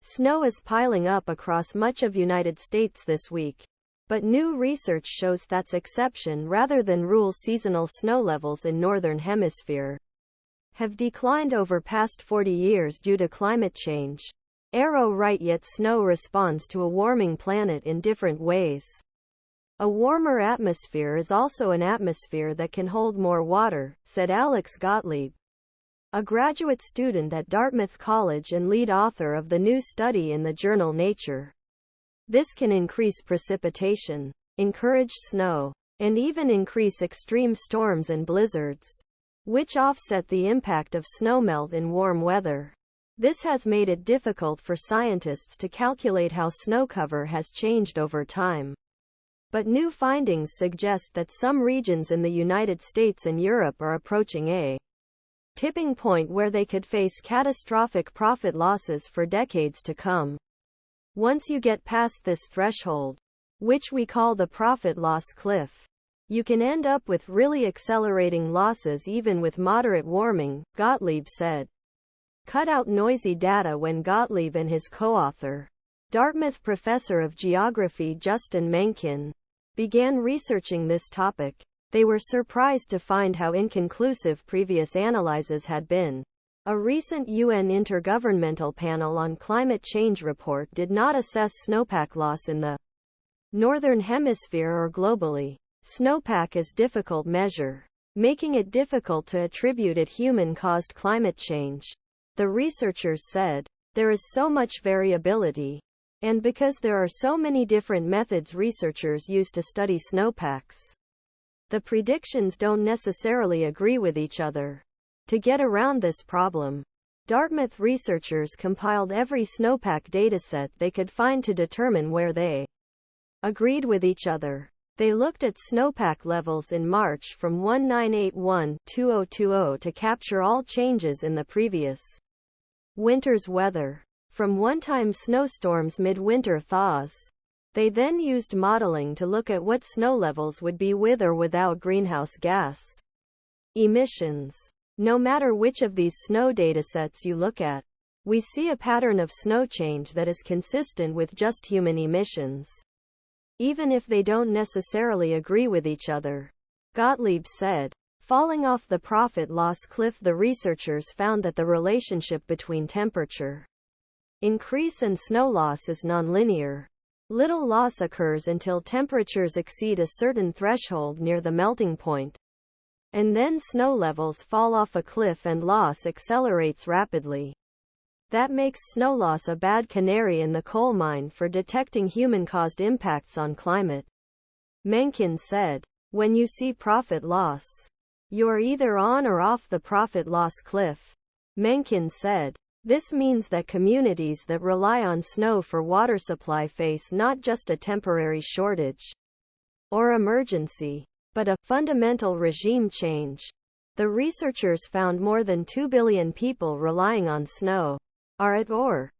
Snow is piling up across much of United States this week. But new research shows that's exception rather than rule. Seasonal snow levels in Northern Hemisphere have declined over past 40 years due to climate change. ArrowRight Yet snow responds to a warming planet in different ways. A warmer atmosphere is also an atmosphere that can hold more water, said Alex Gottlieb, a graduate student at Dartmouth College and lead author of the new study in the journal Nature. This can increase precipitation, encourage snow, and even increase extreme storms and blizzards, which offset the impact of snowmelt in warm weather. This has made it difficult for scientists to calculate how snow cover has changed over time. But new findings suggest that some regions in the United States and Europe are approaching a tipping point where they could face catastrophic profit losses for decades to come. Once you get past this threshold, which we call the profit-loss cliff, you can end up with really accelerating losses even with moderate warming, Gottlieb said. Cut out noisy data. When Gottlieb and his co-author, Dartmouth professor of geography Justin Mankin, began researching this topic, they were surprised to find how inconclusive previous analyses had been. A recent UN Intergovernmental Panel on Climate Change report did not assess snowpack loss in the Northern Hemisphere or globally. Snowpack is difficult measure, making it difficult to attribute it human-caused climate change. The researchers said, there is so much variability. And because there are so many different methods researchers use to study snowpacks, the predictions don't necessarily agree with each other. To get around this problem, Dartmouth researchers compiled every snowpack dataset they could find to determine where they agreed with each other. They looked at snowpack levels in March from 1981-2020 to capture all changes in the previous winter's weather, from one-time snowstorms midwinter thaws. They then used modeling to look at what snow levels would be with or without greenhouse gas emissions. No matter which of these snow datasets you look at, we see a pattern of snow change that is consistent with just human emissions, even if they don't necessarily agree with each other. Gottlieb said. Falling off the profit-loss cliff, the researchers found that the relationship between temperature increase and snow loss is nonlinear. Little loss occurs until temperatures exceed a certain threshold near the melting point. And then snow levels fall off a cliff and loss accelerates rapidly. That makes snow loss a bad canary in the coal mine for detecting human-caused impacts on climate. Mankin said, when you see profit loss, you're either on or off the profit-loss cliff. Mankin said, this means that communities that rely on snow for water supply face not just a temporary shortage or emergency, but a fundamental regime change. The researchers found more than 2 billion people relying on snow are at or